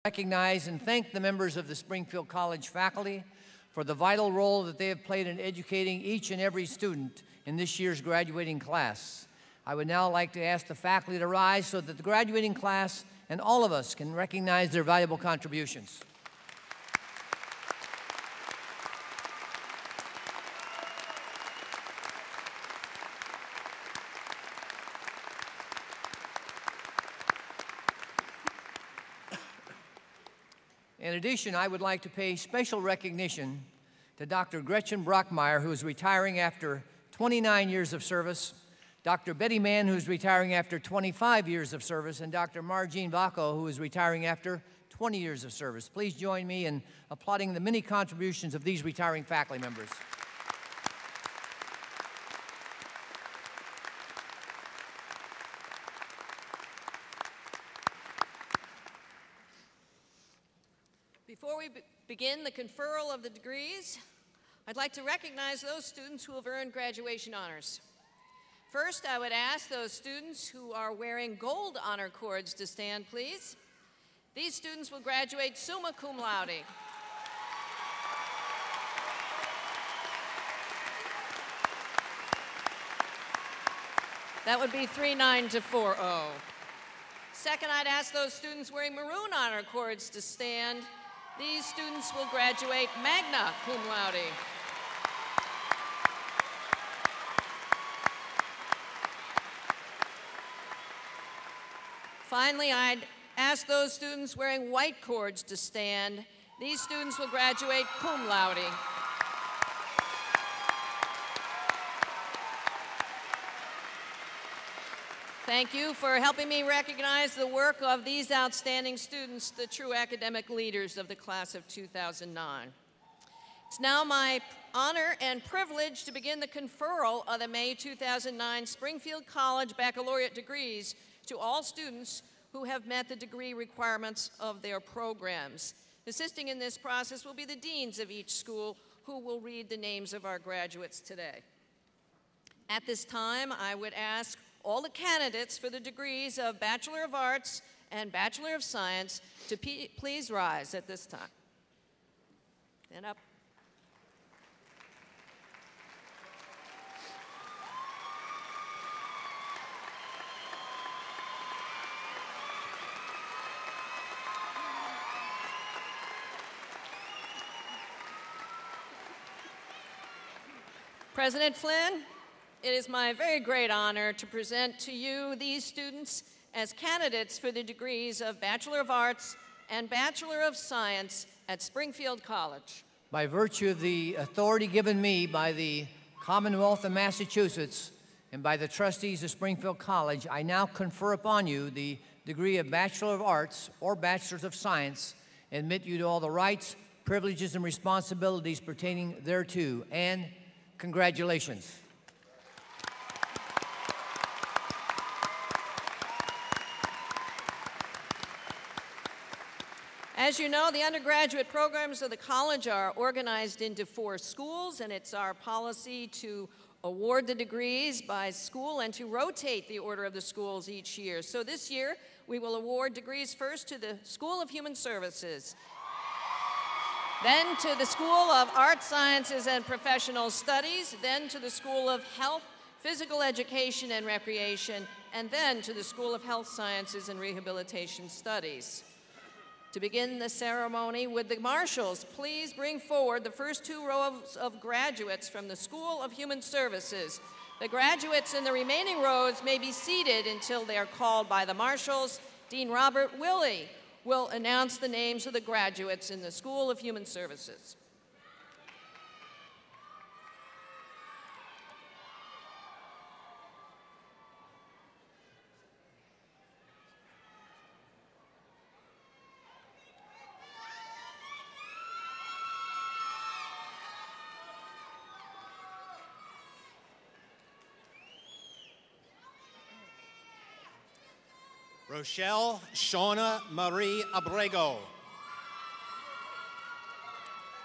Recognize and thank the members of the Springfield College faculty for the vital role that they have played in educating each and every student in this year's graduating class. I would now like to ask the faculty to rise so that the graduating class and all of us can recognize their valuable contributions. In addition, I would like to pay special recognition to Dr. Gretchen Brockmeyer, who is retiring after 29 years of service, Dr. Betty Mann, who is retiring after 25 years of service, and Dr. Marjean Vaco, who is retiring after 20 years of service. Please join me in applauding the many contributions of these retiring faculty members. Before we begin the conferral of the degrees, I'd like to recognize those students who have earned graduation honors. First, I would ask those students who are wearing gold honor cords to stand, please. These students will graduate summa cum laude. That would be 3-9 to 4-0. Second, I'd ask those students wearing maroon honor cords to stand. These students will graduate magna cum laude. Finally, I'd ask those students wearing white cords to stand. These students will graduate cum laude. Thank you for helping me recognize the work of these outstanding students, the true academic leaders of the class of 2009. It's now my honor and privilege to begin the conferral of the May 2009 Springfield College Baccalaureate degrees to all students who have met the degree requirements of their programs. Assisting in this process will be the deans of each school who will read the names of our graduates today. At this time, I would ask all the candidates for the degrees of Bachelor of Arts and Bachelor of Science to please rise at this time. Stand up. President Flynn, it is my very great honor to present to you these students as candidates for the degrees of Bachelor of Arts and Bachelor of Science at Springfield College. By virtue of the authority given me by the Commonwealth of Massachusetts and by the trustees of Springfield College, I now confer upon you the degree of Bachelor of Arts or Bachelor of Science, and admit you to all the rights, privileges, and responsibilities pertaining thereto, and congratulations. As you know, the undergraduate programs of the college are organized into 4 schools, and it's our policy to award the degrees by school and to rotate the order of the schools each year. So this year, we will award degrees first to the School of Human Services, then to the School of Arts, Sciences, and Professional Studies, then to the School of Health, Physical Education, and Recreation, and then to the School of Health Sciences and Rehabilitation Studies. To begin the ceremony, would the marshals please bring forward the first 2 rows of graduates from the School of Human Services. The graduates in the remaining rows may be seated until they are called by the marshals. Dean Robert Willey will announce the names of the graduates in the School of Human Services. Rochelle Shauna Marie Abrego.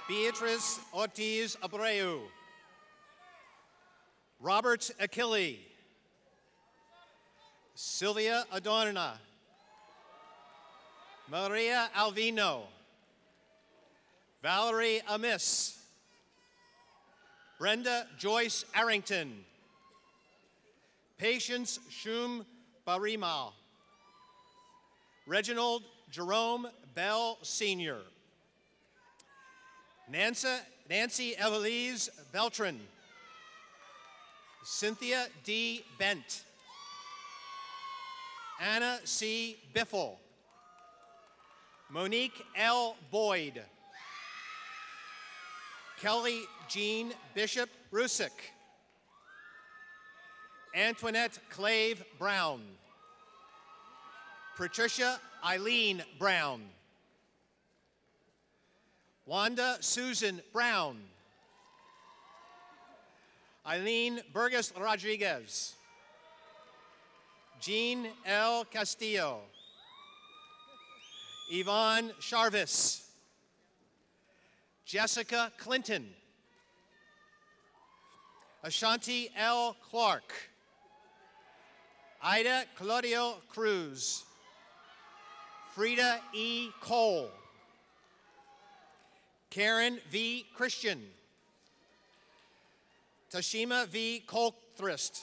Beatrice Ortiz Abreu. Robert Achille. Sylvia Adorna. Maria Alvino, Valerie Amiss, Brenda Joyce Arrington, Patience Shum Barimal, Reginald Jerome Bell Sr., Nancy Evelise Beltran, Cynthia D. Bent, Anna C. Biffle, Monique L. Boyd, Kelly Jean Bishop Rusick, Antoinette Clave Brown, Patricia Eileen Brown, Wanda Susan Brown, Eileen Burgess Rodriguez, Jean L. Castillo, Yvonne Charvis, Jessica Clinton, Ashanti L. Clark, Ida Claudio Cruz, Frida E. Cole, Karen V. Christian, Tashima V. Colthrist,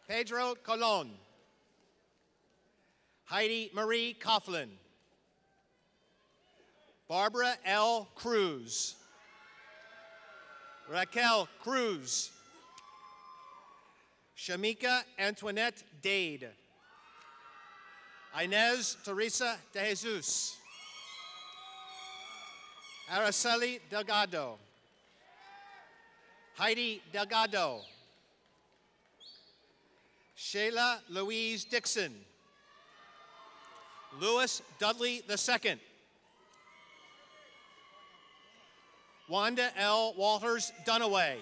Pedro Colon, Heidi Marie Coughlin, Barbara L. Cruz, Raquel Cruz, Shamika Antoinette Dade, Inez Teresa de Jesus, Araceli Delgado, Heidi Delgado, Shayla Louise Dixon, Louis Dudley II, Wanda L. Walters Dunaway,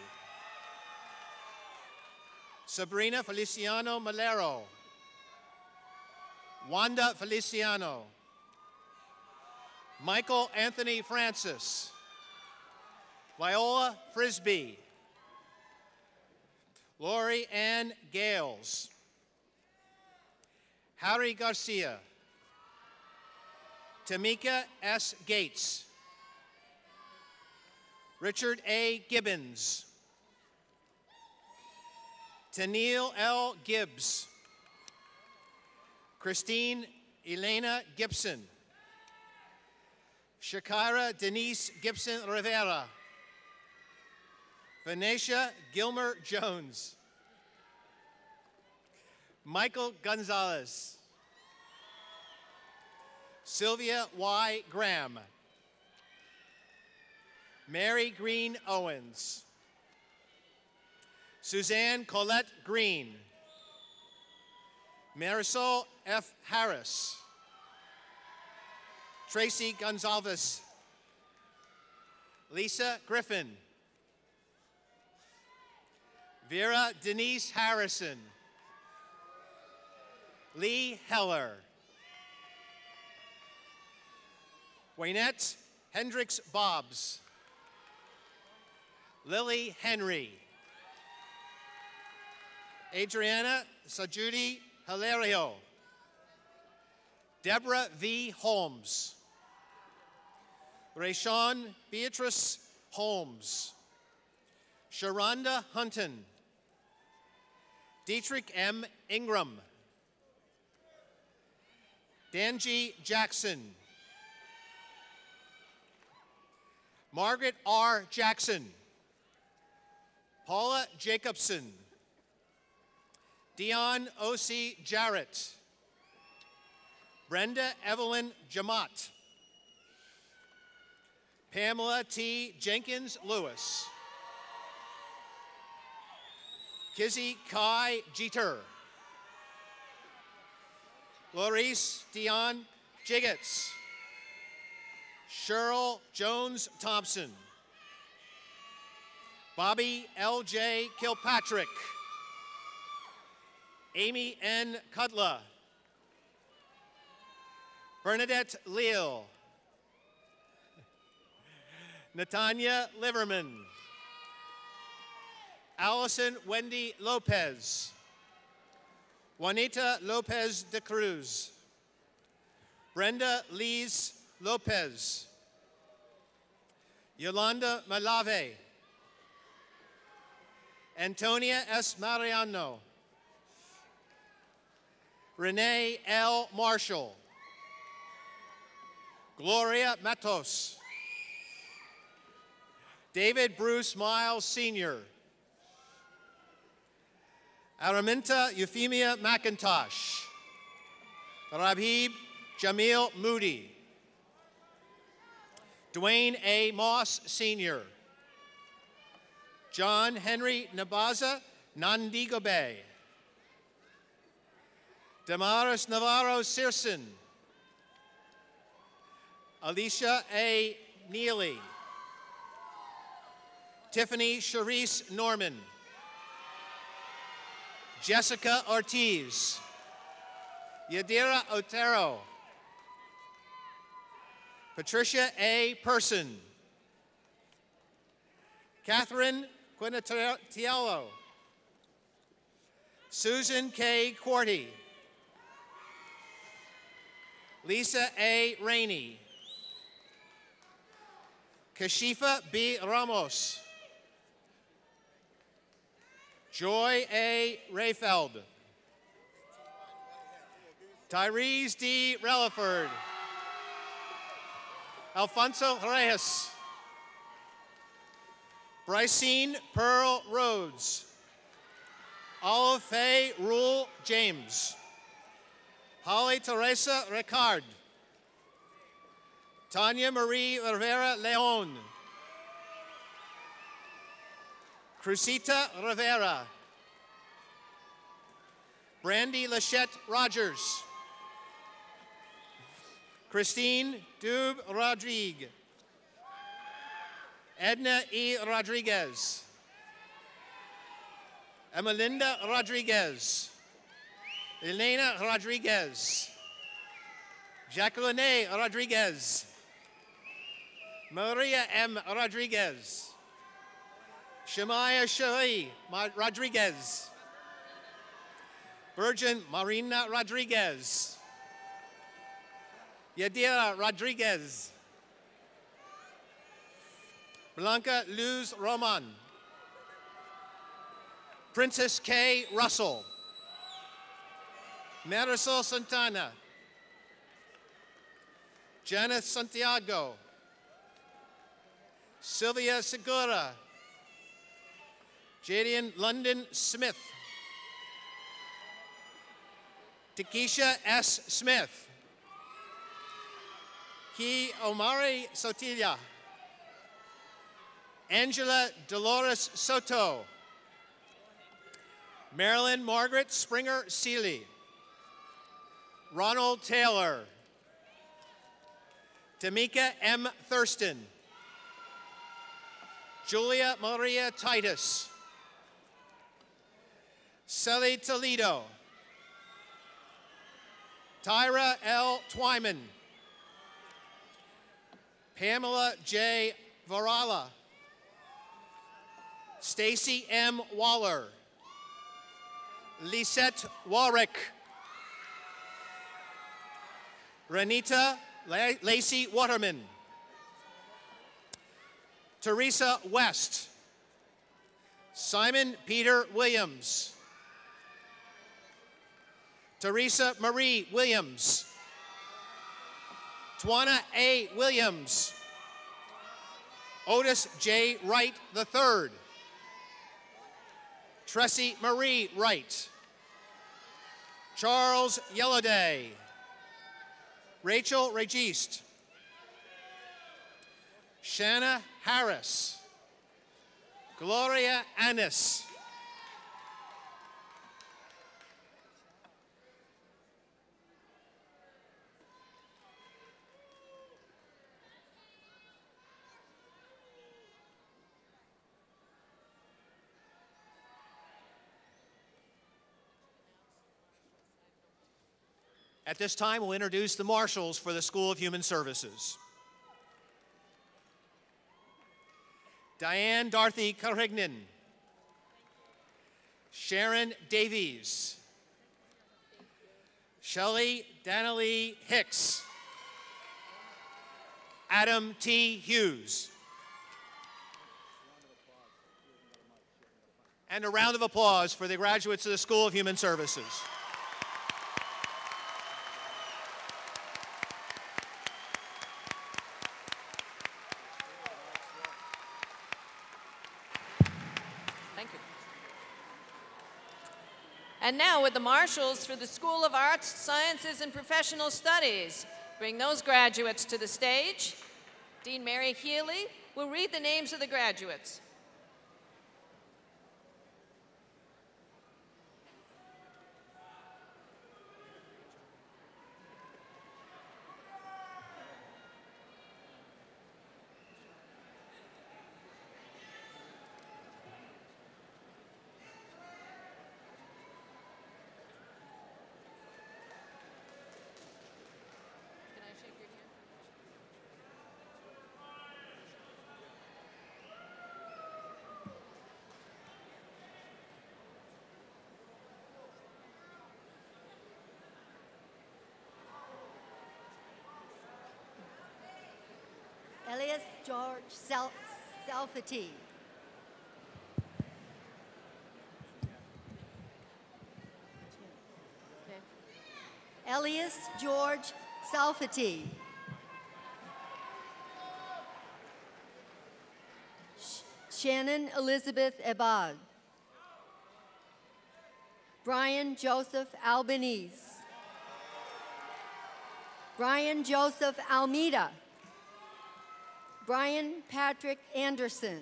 Sabrina Feliciano Malero, Wanda Feliciano, Michael Anthony Francis, Viola Frisbee, Lori Ann Gales, Harry Garcia, Tamika S. Gates, Richard A. Gibbons, Tennille L. Gibbs, Christine Elena Gibson, Shakira Denise Gibson Rivera, Venetia Gilmer Jones, Michael Gonzalez, Sylvia Y. Graham, Mary Green Owens, Suzanne Colette Green, Marisol F. Harris, Tracy Gonzalez, Lisa Griffin, Vera Denise Harrison, Lee Heller, Waynette Hendricks Bobbs, Lily Henry, Adriana Sajudi Hilario, Deborah V. Holmes, Rayshawn Beatrice Holmes, Sharonda Hunton, Dietrich M. Ingram, Danji Jackson, Margaret R. Jackson, Paula Jacobson, Dion O.C. Jarrett, Brenda Evelyn Jamat, Pamela T. Jenkins Lewis, Kizzy Kai Jeter, Clarice Dion Jiggets, Cheryl Jones Thompson, Bobby L.J. Kilpatrick, Amy N. Cudla, Bernadette Leal, Natanya Liverman, Allison Wendy Lopez, Juanita Lopez de Cruz, Brenda Lise Lopez. Yolanda Malave. Antonia S. Mariano. Renee L. Marshall. Gloria Matos. David Bruce Miles Sr. Araminta Euphemia McIntosh. Rabib Jamil Moody. Dwayne A. Moss Sr. John Henry Nabaza Nandigobe. Damaris Navarro Searson. Alicia A. Neely. Tiffany Charisse Norman. Jessica Ortiz. Yadira Otero. Patricia A. Person. Catherine Quinatiello. Susan K. Quarty. Lisa A. Rainey. Kashifa B. Ramos. Joy A. Rayfeld. Tyrese D. Relaford. Alfonso Reyes. Brycene Pearl Rhodes. Olive Faye Rule James. Holly Teresa Ricard. Tanya Marie Rivera Leon. Crusita Rivera. Brandy Lachette Rogers. Christine Dube Rodrigue. Edna E. Rodriguez. Emelinda Rodriguez. Elena Rodriguez. Jacqueline Rodriguez. Maria M. Rodriguez. Shemaya Cherie Rodriguez. Virgin Marina Rodriguez. Yadira Rodriguez. Blanca Luz Roman. Princess K. Russell. Marisol Santana. Janice Santiago. Sylvia Segura. Jadian London Smith. Takesha S. Smith. Ki Omari Sotilla. Angela Dolores Soto. Marilyn Margaret Springer Seeley. Ronald Taylor. Tamika M. Thurston. Julia Maria Titus. Sally Toledo. Tyra L. Twyman. Pamela J. Varala. Stacy M. Waller. Lisette Warwick. Renita Lacey Waterman. Teresa West. Simon Peter Williams. Teresa Marie Williams. Twana A. Williams. Otis J. Wright III. Tressie Marie Wright. Charles Yellowday. Rachel Registe. Shanna Harris. Gloria Annis. At this time, we'll introduce the marshals for the School of Human Services. Diane Dorothy Carignan. Sharon Davies. Shelley Danilee Hicks. Adam T. Hughes. And a round of applause for the graduates of the School of Human Services. Thank you. And now with the marshals for the School of Arts, Sciences, and Professional Studies. Bring those graduates to the stage. Dean Mary Healy will read the names of the graduates. Elias George Selfati. Elias George Selfati. Shannon Elizabeth Ebad. Brian Joseph Albanese. Brian Joseph Almeida. Brian Patrick Anderson.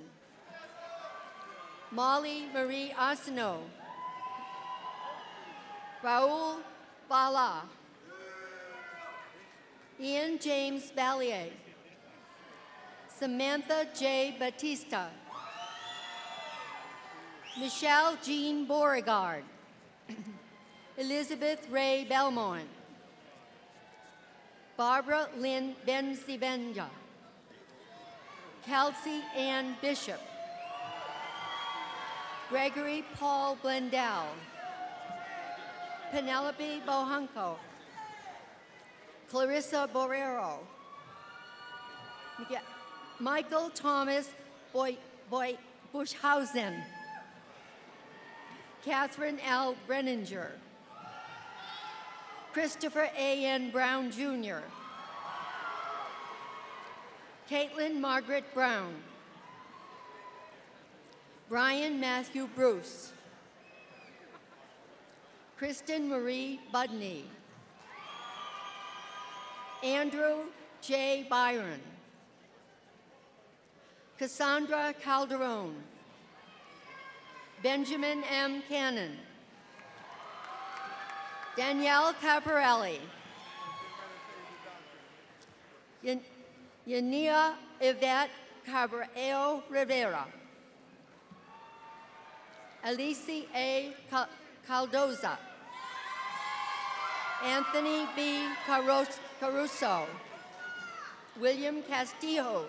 Molly Marie Arsenault. Raul Bala. Ian James Ballier. Samantha J. Batista. Michelle Jean Beauregard. Elizabeth Ray Belmont. Barbara Lynn Benzivenja. Kelsey Ann Bishop. Gregory Paul Blendell. Penelope Bohunko. Clarissa Borrero. Michael Thomas Bushhausen. Catherine L. Brenninger. Christopher A. N. Brown, Jr. Caitlin Margaret Brown. Brian Matthew Bruce. Kristen Marie Budney. Andrew J. Byron. Cassandra Calderon. Benjamin M. Cannon. Danielle Caparelli. Yania Yvette Caballero Rivera. Alicia A. Caldoza. Anthony B. Caruso. William Castillo.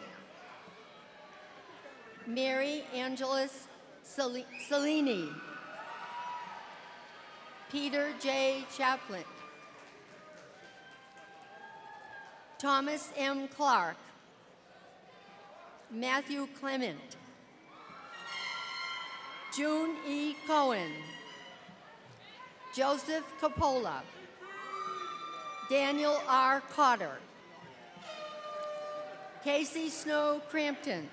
Mary Angeles Cellini. Peter J. Chaplin. Thomas M. Clark. Matthew Clement. June E. Cohen. Joseph Coppola. Daniel R. Cotter. Casey Snow Crampton.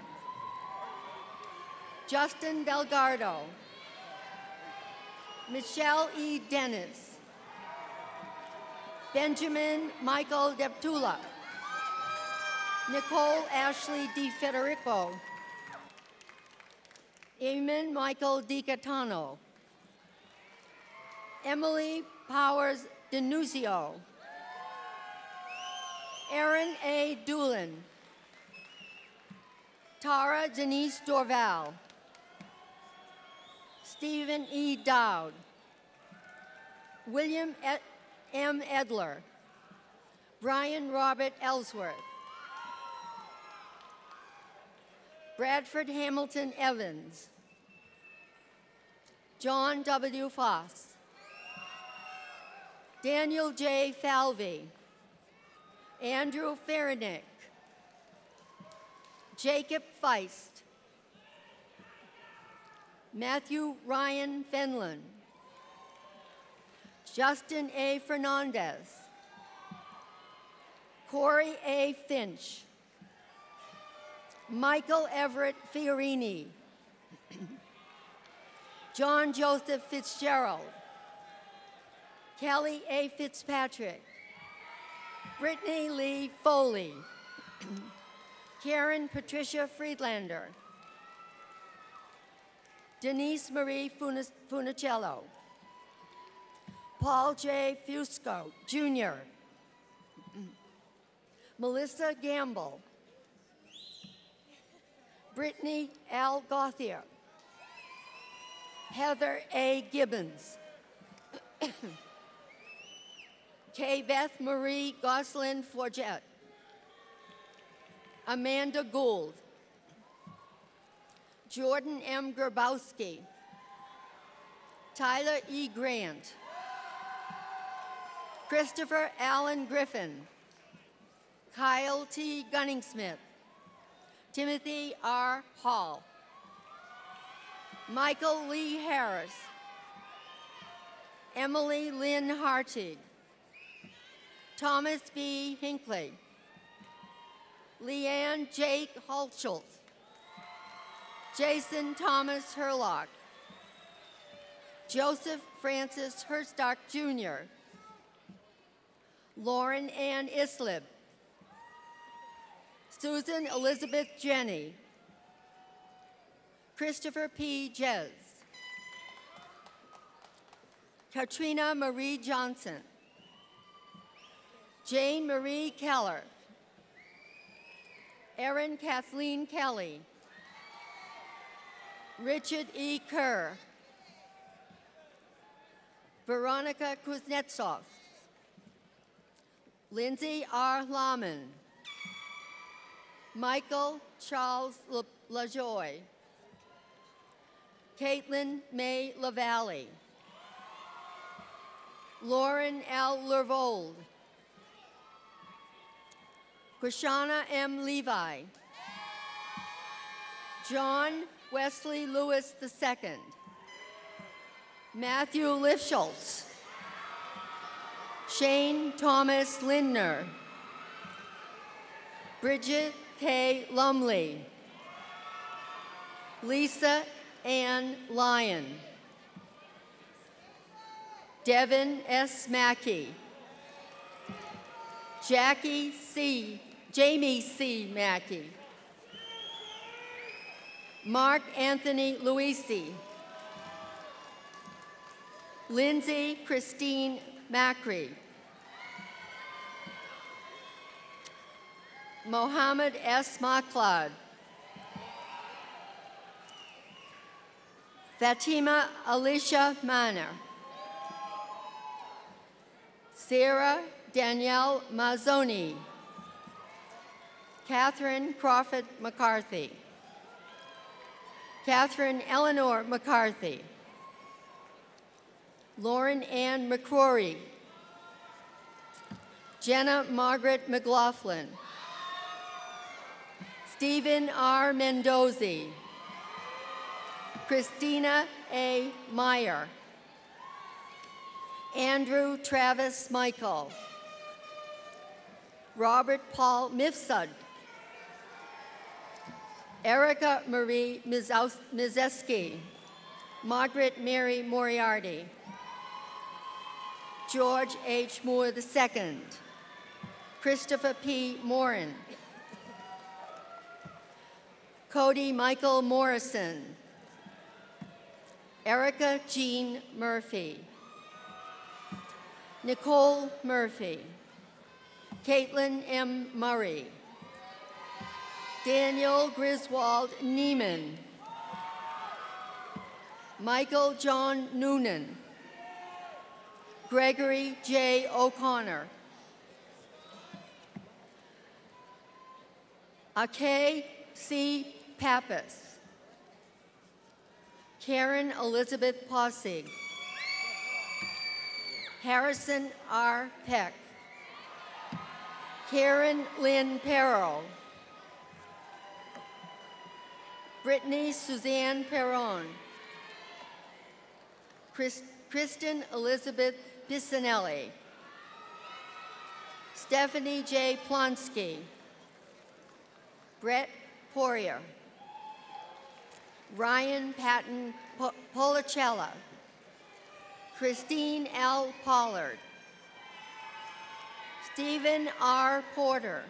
Justin Delgado. Michelle E. Dennis. Benjamin Michael Deptula. Nicole Ashley Di Federico. Eamon Michael DiCatano. Emily Powers Denuzio. Aaron A. Doolin. Tara Denise Dorval. Stephen E. Dowd. William M. Edler. Brian Robert Ellsworth. Bradford Hamilton Evans. John W. Foss. Daniel J. Falvey. Andrew Farinick. Jacob Feist. Matthew Ryan Fenlon. Justin A. Fernandez. Corey A. Finch. Michael Everett Fiorini. John Joseph Fitzgerald. Kelly A. Fitzpatrick. Brittany Lee Foley. Karen Patricia Friedlander. Denise Marie Funicello. Paul J. Fusco, Jr. Melissa Gamble. Brittany L. Gauthier. Heather A. Gibbons. K. Beth Marie Goslin Forget. Amanda Gould. Jordan M. Grabowski. Tyler E. Grant. Christopher Allen Griffin. Kyle T. Gunningsmith. Timothy R. Hall. Michael Lee Harris. Emily Lynn Hartig. Thomas B. Hinckley. Leanne Jake Holtschultz. Jason Thomas Herlock. Joseph Francis Herstock, Jr. Lauren Ann Islip. Susan Elizabeth Jenny. Christopher P. Jez. Katrina Marie Johnson. Jane Marie Keller. Erin Kathleen Kelly. Richard E. Kerr. Veronica Kuznetsov. Lindsay R. Lahman. Michael Charles LaJoy. Caitlin May LaValle. Lauren L. Lervold. Krishana M. Levi. John Wesley Lewis II. Matthew Lifschultz. Shane Thomas Lindner. Bridget K. Lumley. Lisa Ann Lyon. Devin S. Mackey. Jamie C. Mackey. Mark Anthony Luisi. Lindsay Christine Macri. Mohammed S. Maklad. Fatima Alicia Manor. Sarah Danielle Mazzoni. Catherine Crawford McCarthy. Catherine Eleanor McCarthy. Lauren Ann McCrory. Jenna Margaret McLaughlin. Stephen R. Mendozi. Christina A. Meyer. Andrew Travis Michael. Robert Paul Mifsud. Erica Marie Mizeski. Margaret Mary Moriarty. George H. Moore II. Christopher P. Morin. Cody Michael Morrison. Erica Jean Murphy. Nicole Murphy. Caitlin M. Murray. Daniel Griswold Neiman. Michael John Noonan. Gregory J. O'Connor. Ake C. Pappas. Karen Elizabeth Posse. Harrison R. Peck. Karen Lynn Perro. Brittany Suzanne Perron. Kristen Elizabeth Pisanelli. Stephanie J. Plonsky. Brett Poirier. Ryan Patton Policella. Christine L. Pollard. Stephen R. Porter.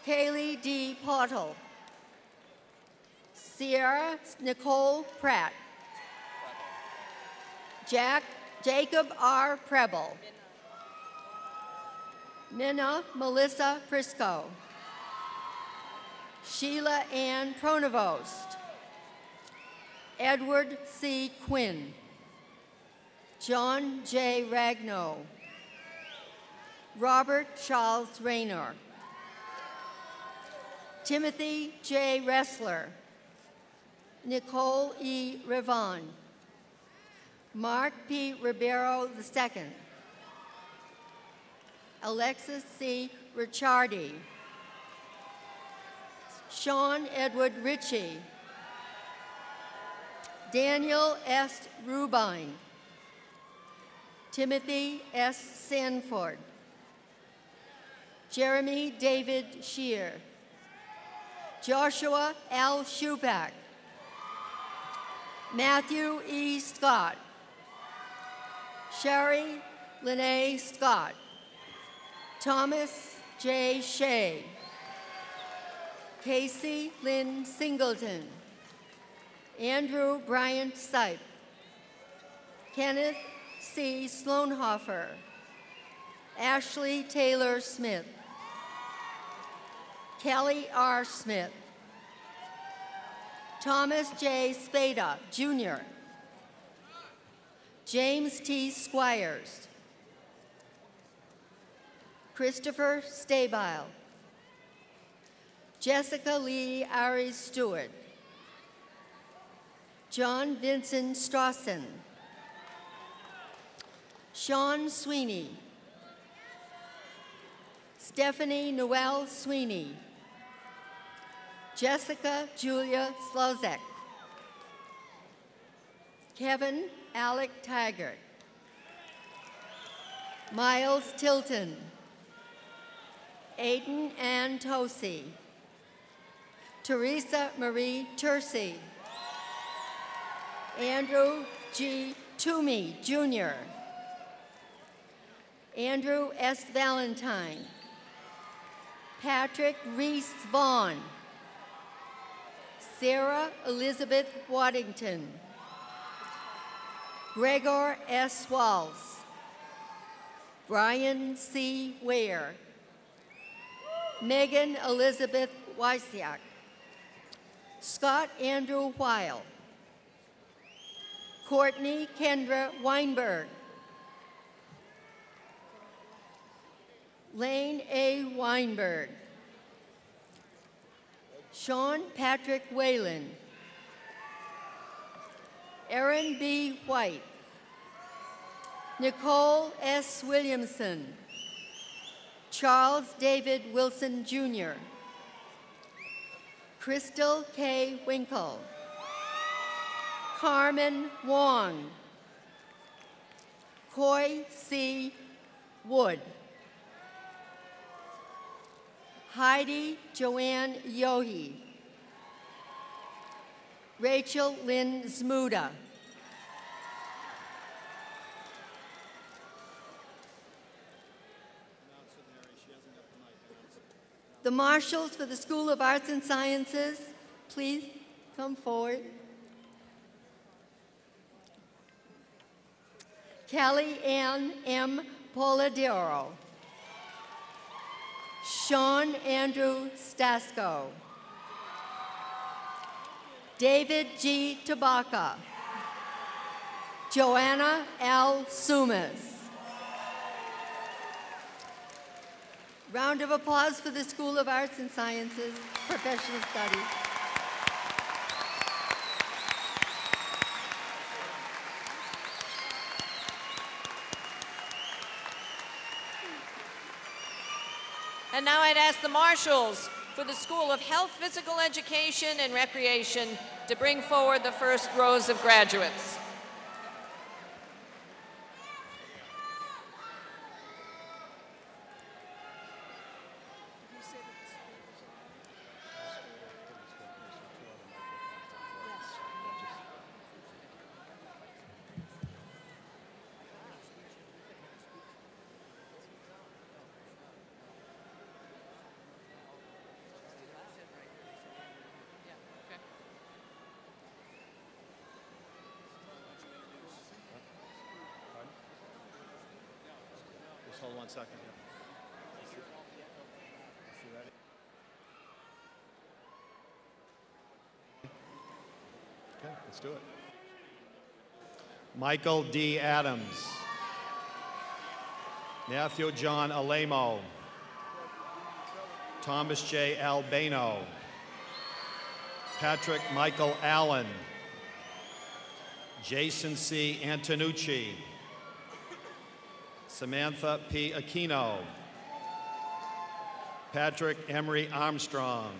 Kaylee D. Pottle. Sierra Nicole Pratt. Jacob R. Preble. Minna Melissa Prisco. Sheila Ann Pronovost. Edward C. Quinn. John J. Ragno. Robert Charles Rayner. Timothy J. Ressler. Nicole E. Rivon. Mark P. Ribeiro II. Alexis C. Ricciardi. Sean Edward Ritchie. Daniel S. Rubine. Timothy S. Sanford. Jeremy David Shear. Joshua L. Shupak. Matthew E. Scott. Sherry Lene Scott. Thomas J. Shea. Casey Lynn Singleton. Andrew Bryant Sipe. Kenneth C. Sloanhofer. Ashley Taylor Smith. Kelly R. Smith. Thomas J. Spada, Jr. James T. Squires. Christopher Stabile. Jessica Lee Ari Stewart. John Vincent Strawson. Sean Sweeney. Stephanie Noel Sweeney. Jessica Julia Slozek. Kevin Alec Taggart. Miles Tilton. Aiden Ann Tosi. Teresa Marie Tercy. Andrew G. Toomey, Jr. Andrew S. Valentine. Patrick Reese Vaughn. Sarah Elizabeth Waddington. Gregor S. Walls. Brian C. Ware. Megan Elizabeth Wysiak. Scott Andrew Weil. Courtney Kendra Weinberg. Lane A. Weinberg. Sean Patrick Whalen. Aaron B. White. Nicole S. Williamson. Charles David Wilson, Jr. Crystal K. Winkle. Carmen Wong. Coy C. Wood. Heidi Joanne Yohe. Rachel Lynn Zmuda. The marshals for the School of Arts and Sciences, please come forward. Kelly Ann M. Polidoro. Sean Andrew Stasko. David G. Tabaka. Joanna L. Sumas. Round of applause for the School of Arts and Sciences, Professional Studies. And now I'd ask the marshals for the School of Health, Physical Education, and Recreation to bring forward the first rows of graduates. Just hold 1 second here. Okay, let's do it. Michael D. Adams. Matthew John Alemo. Thomas J. Albano. Patrick Michael Allen. Jason C. Antonucci. Samantha P. Aquino. Patrick Emery Armstrong.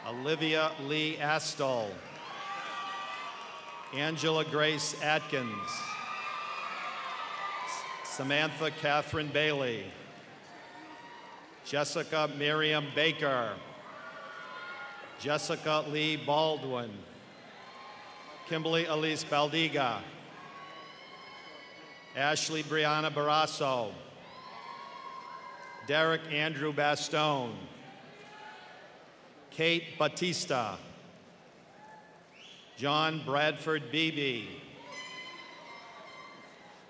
Olivia Lee Astol. Angela Grace Atkins. Samantha Catherine Bailey. Jessica Miriam Baker. Jessica Lee Baldwin. Kimberly Elise Baldiga. Ashley Brianna Barrasso. Derek Andrew Bastone. Kate Batista. John Bradford Beebe.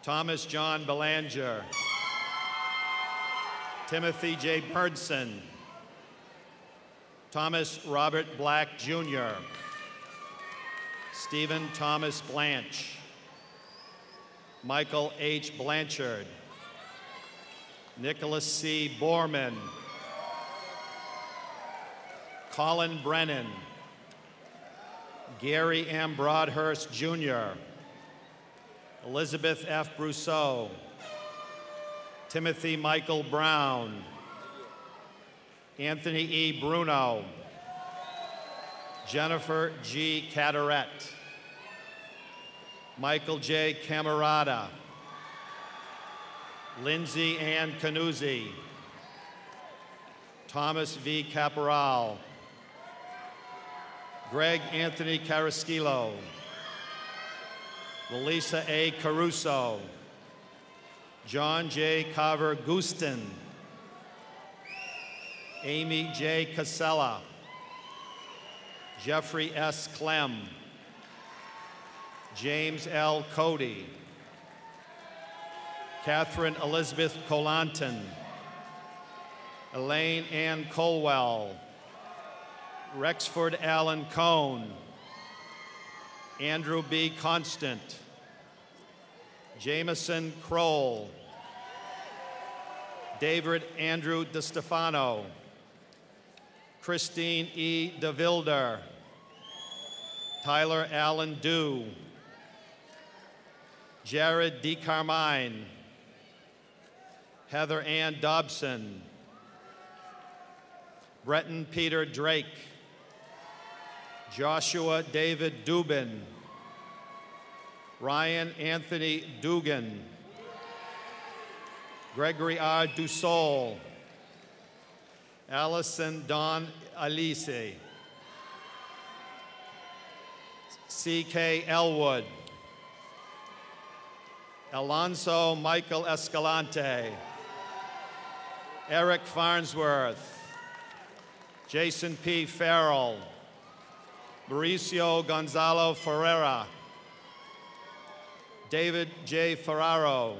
Thomas John Belanger. Timothy J. Birdson. Thomas Robert Black, Jr. Stephen Thomas Blanche. Michael H. Blanchard. Nicholas C. Borman. Colin Brennan. Gary M. Broadhurst, Jr. Elizabeth F. Brousseau. Timothy Michael Brown. Anthony E. Bruno. Jennifer G. Cataret. Michael J. Camerata. Lindsay Ann Canuzzi. Thomas V. Caporal. Greg Anthony Carrasquillo. Melissa A. Caruso. John J. Carver Gustin. Amy J. Casella. Jeffrey S. Clem. James L. Cody. Catherine Elizabeth Colanton. Elaine Ann Colwell. Rexford Allen Cohn. Andrew B. Constant. Jameson Kroll. David Andrew DeStefano. Christine E. DeVilder. Tyler Allen Dew. Jared D. Carmine. Heather Ann Dobson. Breton Peter Drake. Joshua David Dubin. Ryan Anthony Dugan. Gregory R. Dussault. Allison Dawn Alice. C.K. Elwood. Alonso Michael Escalante. Eric Farnsworth. Jason P. Farrell. Mauricio Gonzalo Ferreira. David J. Ferraro.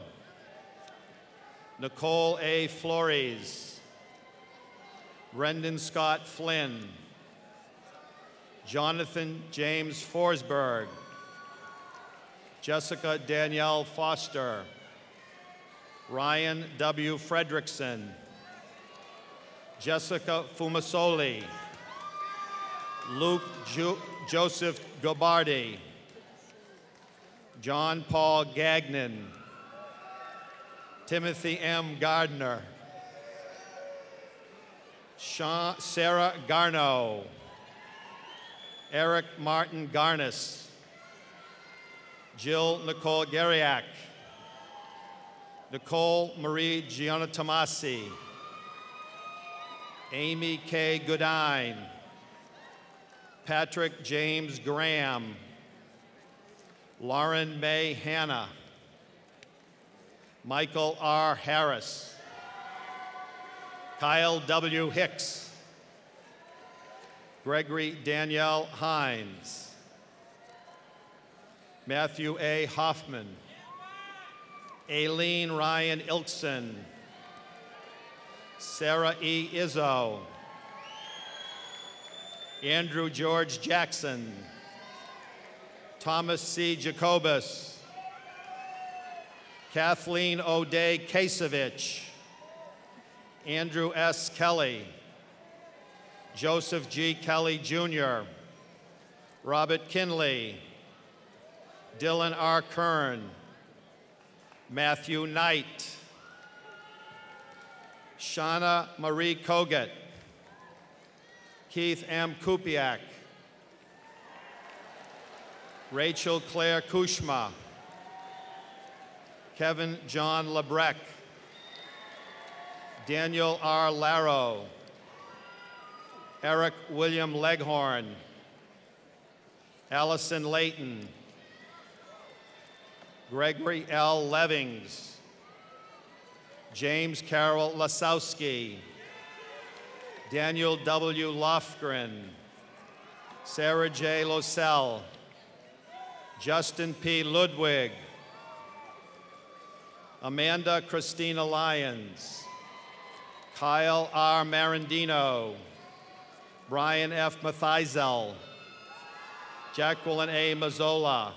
Nicole A. Flores. Brendan Scott Flynn. Jonathan James Forsberg. Jessica Danielle Foster. Ryan W. Fredrickson. Jessica Fumasoli. Luke Joseph Gobardi. John Paul Gagnon. Timothy M. Gardner. Sarah Garno. Eric Martin Garnis. Jill Nicole Gariak. Nicole Marie Giannatomasi. Amy K. Goodine. Patrick James Graham. Lauren May Hanna. Michael R. Harris. Kyle W. Hicks. Gregory Danielle Hines. Matthew A. Hoffman. Aileen Ryan Ilkson. Sarah E. Izzo. Andrew George Jackson. Thomas C. Jacobus. Kathleen O'Day Kasevich. Andrew S. Kelly. Joseph G. Kelly Jr. Robert Kinley. Dylan R. Kern. Matthew Knight. Shauna Marie Kogut. Keith M. Kupiak. Rachel Claire Kushma. Kevin John Lebrecht. Daniel R. Laro. Eric William Leghorn. Allison Layton. Gregory L. Levings. James Carroll Lasowski. Daniel W. Lofgren. Sarah J. Losell. Justin P. Ludwig. Amanda Christina Lyons. Kyle R. Marandino. Brian F. Mathizel. Jacqueline A. Mazzola.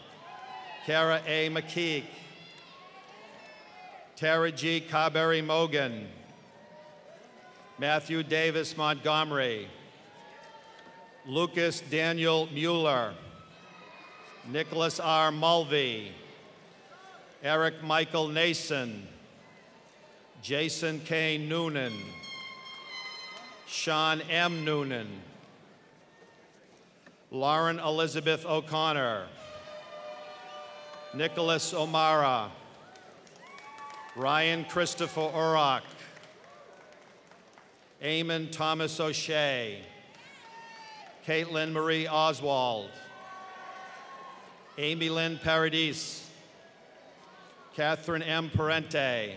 Kara A. McKeek. Tara G. Carberry Mogan. Matthew Davis Montgomery. Lucas Daniel Mueller. Nicholas R. Mulvey. Eric Michael Nason. Jason K. Noonan. Sean M. Noonan. Lauren Elizabeth O'Connor. Nicholas O'Mara. Ryan Christopher Urach. Eamon Thomas O'Shea. Caitlin Marie Oswald. Amy Lynn Paradis. Catherine M. Parente.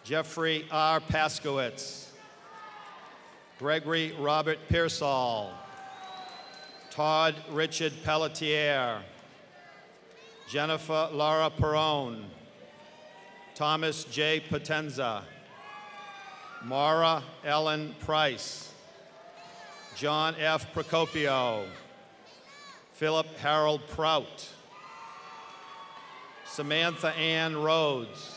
Jeffrey R. Paskowitz. Gregory Robert Pearsall. Todd Richard Pelletier. Jennifer Laura Perrone. Thomas J. Potenza. Mara Ellen Price. John F. Procopio. Philip Harold Prout. Samantha Ann Rhodes.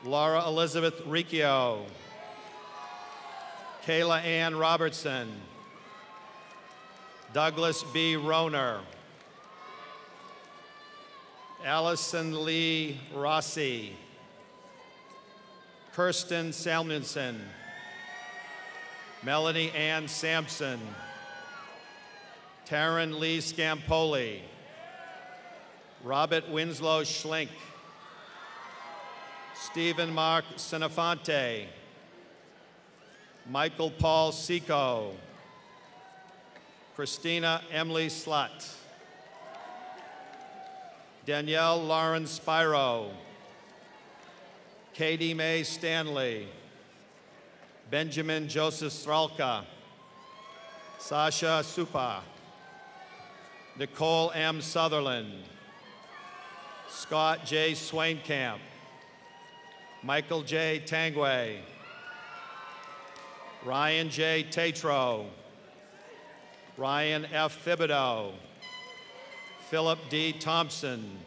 Laura Elizabeth Riccio. Kayla Ann Robertson. Douglas B. Roner. Allison Lee Rossi. Kirsten Salmonson. Melanie Ann Sampson. Taryn Lee Scampoli. Robert Winslow Schlink. Stephen Mark Senefante. Michael Paul Seco. Christina Emily Slut. Danielle Lauren Spiro. Katie Mae Stanley. Benjamin Joseph Stralka. Sasha Supa. Nicole M. Sutherland. Scott J. Swainkamp. Michael J. Tangway. Ryan J. Tatro. Ryan F. Thibodeau. Philip D. Thompson.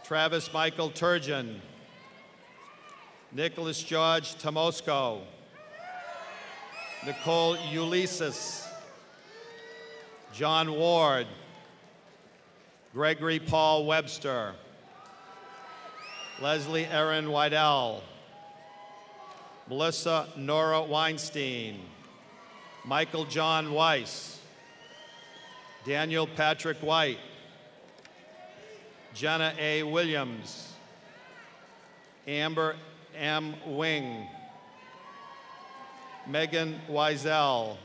Travis Michael Turgeon. Nicholas George Tomosco. Nicole Ulysses. John Ward. Gregory Paul Webster. Leslie Erin Wydell. Melissa Nora Weinstein, Michael John Weiss, Daniel Patrick White, Jenna A. Williams, Amber M. Wing, Megan Wiesel,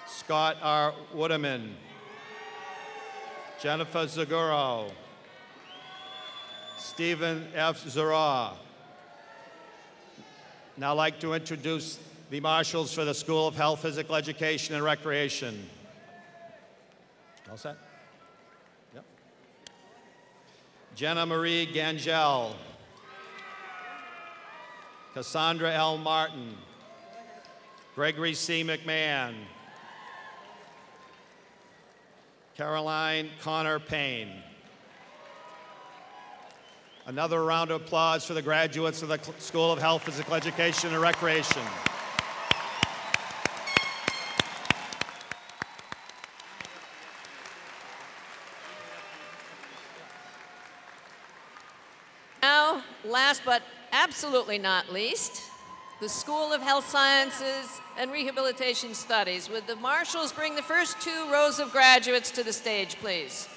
Scott R. Wooderman, Jennifer Zaguro, Stephen F. Zara. Now I'd like to introduce the marshals for the School of Health, Physical Education, and Recreation. All set? Yep. Jenna Marie Gangel, Cassandra L. Martin, Gregory C. McMahon, Caroline Connor Payne. Another round of applause for the graduates of the School of Health, Physical Education, and Recreation. Now, last but absolutely not least, the School of Health Sciences and Rehabilitation Studies. Would the marshals bring the first 2 rows of graduates to the stage, please?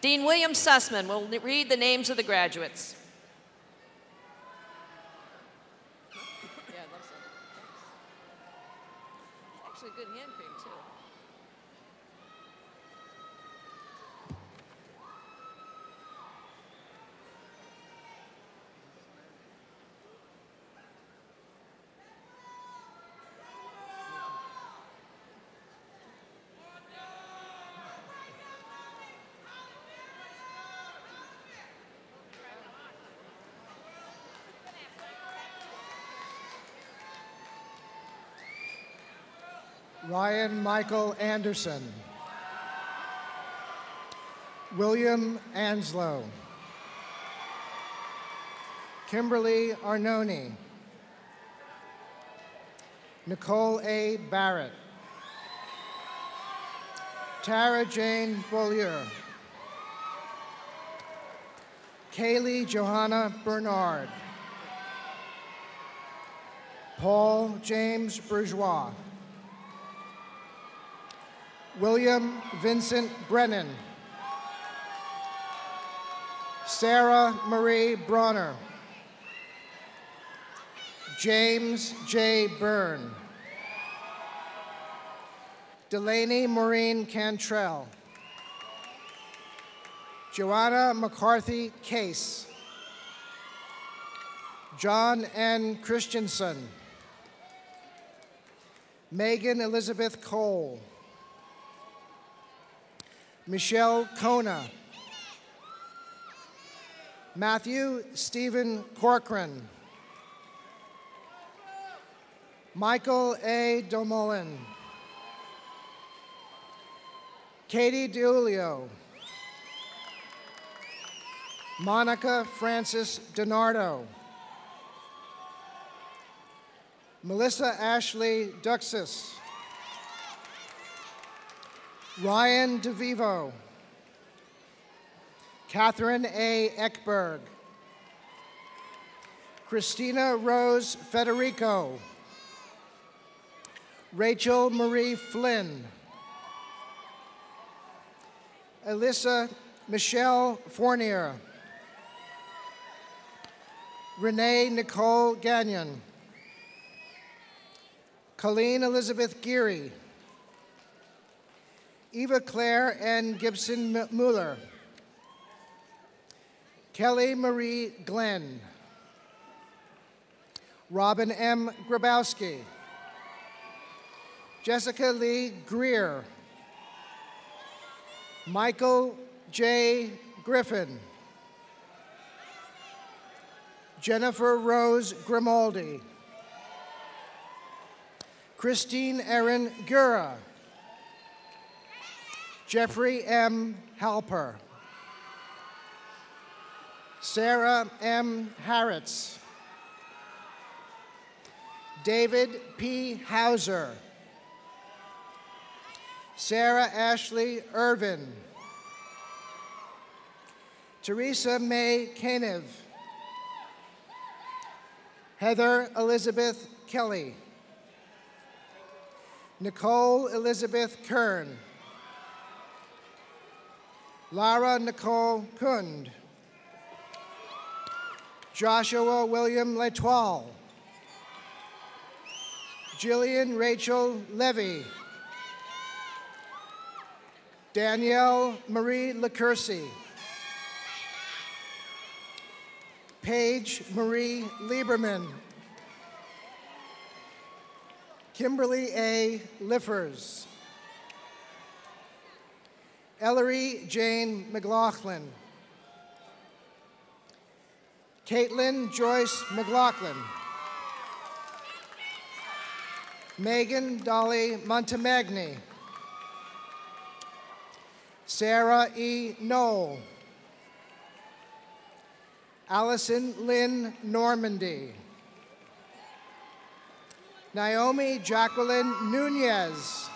Dean William Sussman will read the names of the graduates. Yeah, I love that. Thanks. Actually, good hand cream, too. Ryan Michael Anderson, William Anslow, Kimberly Arnone, Nicole A. Barrett, Tara Jane Beaulieu, Kaylee Johanna Bernard, Paul James Bourgeois, William Vincent Brennan, Sarah Marie Bronner, James J. Byrne, Delaney Maureen Cantrell, Joanna McCarthy Case, John N. Christensen, Megan Elizabeth Cole, Michelle Kona, Matthew Stephen Corcoran, Michael A. Domolin, Katie DiUlio, Monica Francis DiNardo, Melissa Ashley Duxis, Ryan DeVivo, Catherine A. Eckberg, Christina Rose Federico, Rachel Marie Flynn, Alyssa Michelle Fournier, Renee Nicole Gagnon, Colleen Elizabeth Geary, Eva Claire N. Gibson Mueller, Kelly Marie Glenn, Robin M. Grabowski, Jessica Lee Greer, Michael J. Griffin, Jennifer Rose Grimaldi, Christine Erin Gura, Jeffrey M. Halper, Sarah M. Harritz, David P. Hauser, Sarah Ashley Irvin, Teresa May Kanev, Heather Elizabeth Kelly. Nicole Elizabeth Kern. Lara Nicole Kund. Joshua William Letoile. Jillian Rachel Levy. Danielle Marie LaCursey. Paige Marie Lieberman. Kimberly A. Liffers. Ellery Jane McLaughlin. Caitlin Joyce McLaughlin. Megan Dolly Montemagni. Sarah E. Knoll. Allison Lynn Normandy. Naomi Jacqueline Nunez.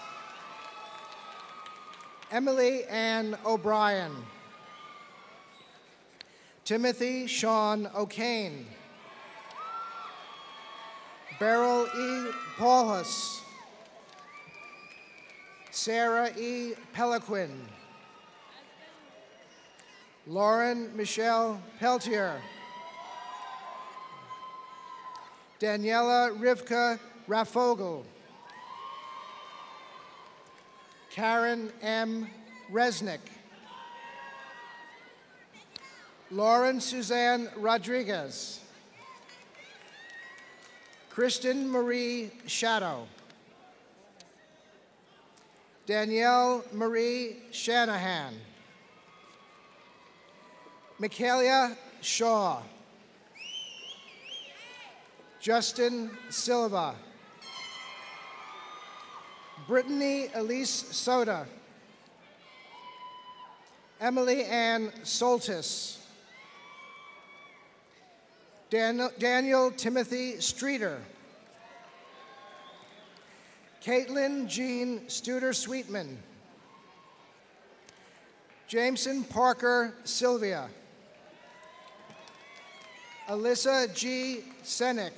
Emily Ann O'Brien. Timothy Sean O'Kane. Beryl E. Paulhus. Sarah E. Peliquin. Lauren Michelle Peltier. Daniela Rivka Raffogel. Karen M. Resnick. Lauren Suzanne Rodriguez. Kristen Marie Shadow. Danielle Marie Shanahan. Michaela Shaw. Justin Silva. Brittany Elise Soda. Emily Ann Soltis. Daniel Timothy Streeter. Caitlin Jean Studer Sweetman. Jameson Parker Sylvia. Alyssa G. Senick.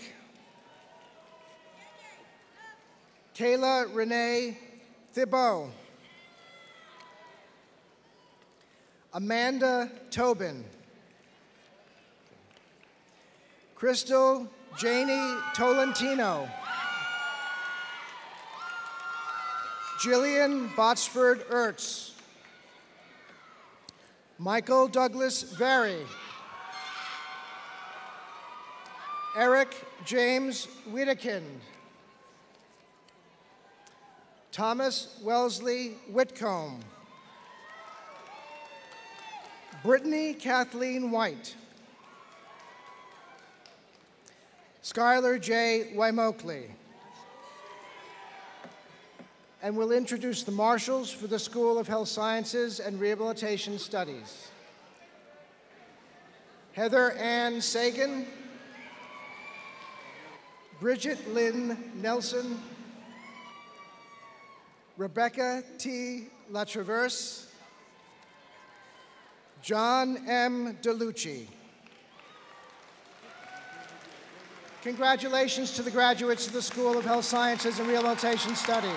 Kayla Renee Thibault. Amanda Tobin. Crystal Janie Tolentino. Jillian Botsford Ertz. Michael Douglas Very. Eric James Wiedekind. Thomas Wellesley Whitcomb. Brittany Kathleen White. Skylar J. Wymokely. And we'll introduce the marshals for the School of Health Sciences and Rehabilitation Studies. Heather Ann Sagan. Bridget Lynn Nelson. Rebecca T. LaTraverse. John M. DeLucci. Congratulations to the graduates of the School of Health Sciences and Rehabilitation Studies.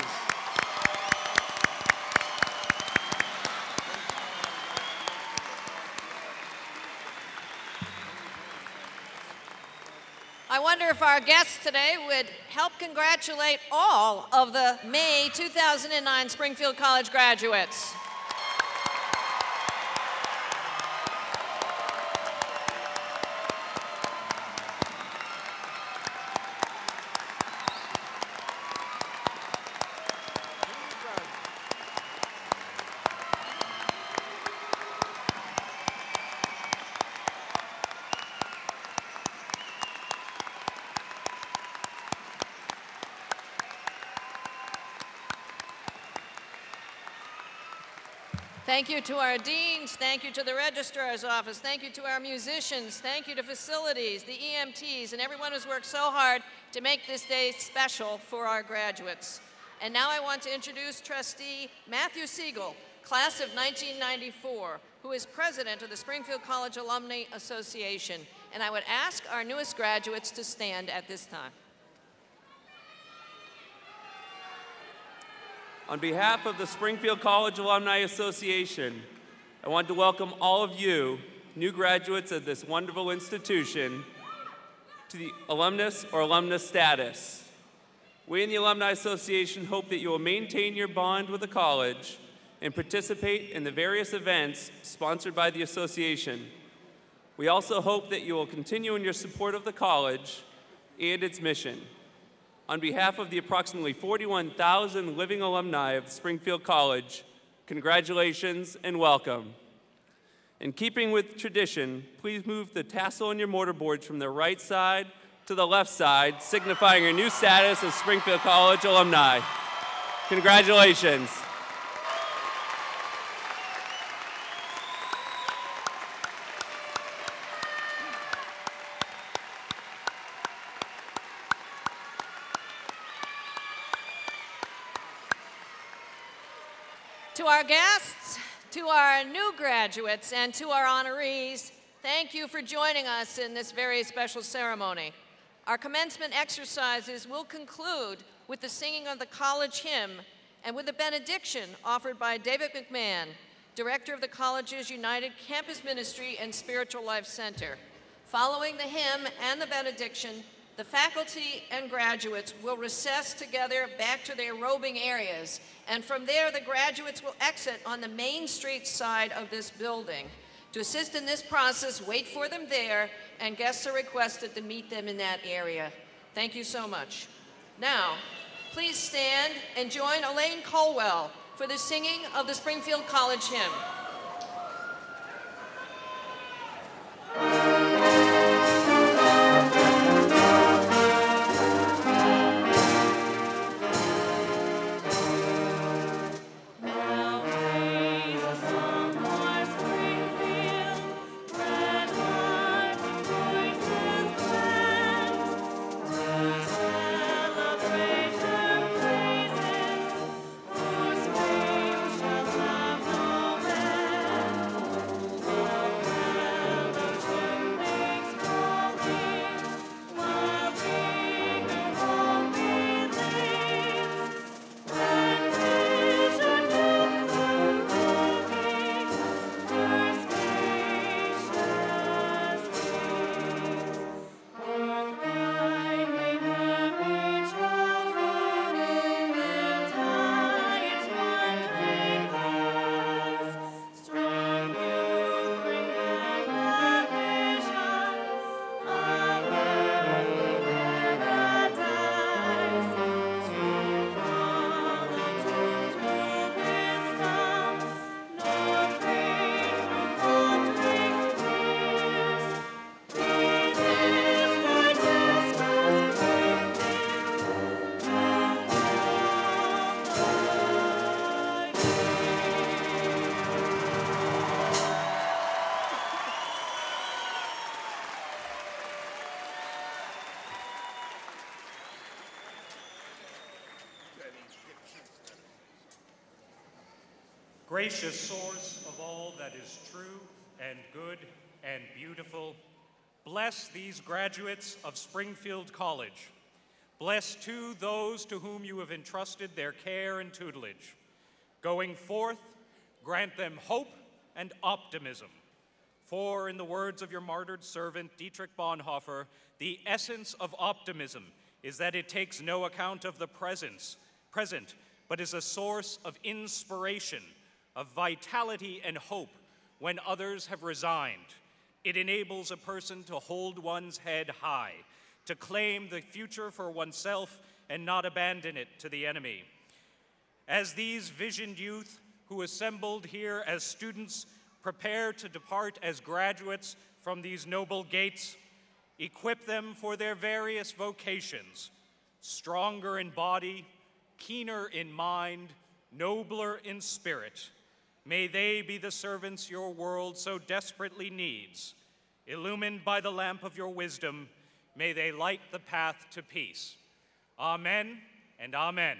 I wonder if our guests today would help congratulate all of the May 2009 Springfield College graduates. Thank you to our deans, thank you to the registrar's office, thank you to our musicians, thank you to facilities, the EMTs, and everyone who's worked so hard to make this day special for our graduates. And now I want to introduce Trustee Matthew Siegel, class of 1994, who is president of the Springfield College Alumni Association. And I would ask our newest graduates to stand at this time. On behalf of the Springfield College Alumni Association, I want to welcome all of you, new graduates of this wonderful institution, to the alumnus or alumnus status. We in the Alumni Association hope that you will maintain your bond with the college and participate in the various events sponsored by the association. We also hope that you will continue in your support of the college and its mission. On behalf of the approximately 41,000 living alumni of Springfield College, congratulations and welcome. In keeping with tradition, please move the tassel on your mortarboards from the right side to the left side, signifying your new status as Springfield College alumni. Congratulations. To our guests, to our new graduates, and to our honorees, thank you for joining us in this very special ceremony. Our commencement exercises will conclude with the singing of the college hymn and with a benediction offered by David McMahon, Director of the college's United Campus Ministry and Spiritual Life Center. Following the hymn and the benediction, the faculty and graduates will recess together back to their robing areas, and from there the graduates will exit on the Main Street side of this building. To assist in this process, wait for them there, and guests are requested to meet them in that area. Thank you so much. Now, please stand and join Elaine Colwell for the singing of the Springfield College hymn. Gracious source of all that is true and good and beautiful, bless these graduates of Springfield College. Bless, too, those to whom you have entrusted their care and tutelage. Going forth, grant them hope and optimism. For, in the words of your martyred servant, Dietrich Bonhoeffer, the essence of optimism is that it takes no account of the present, but is a source of inspiration, of vitality and hope when others have resigned. It enables a person to hold one's head high, to claim the future for oneself and not abandon it to the enemy. As these visioned youth who assembled here as students prepare to depart as graduates from these noble gates, equip them for their various vocations, stronger in body, keener in mind, nobler in spirit. May they be the servants your world so desperately needs. Illumined by the lamp of your wisdom, may they light the path to peace. Amen and amen.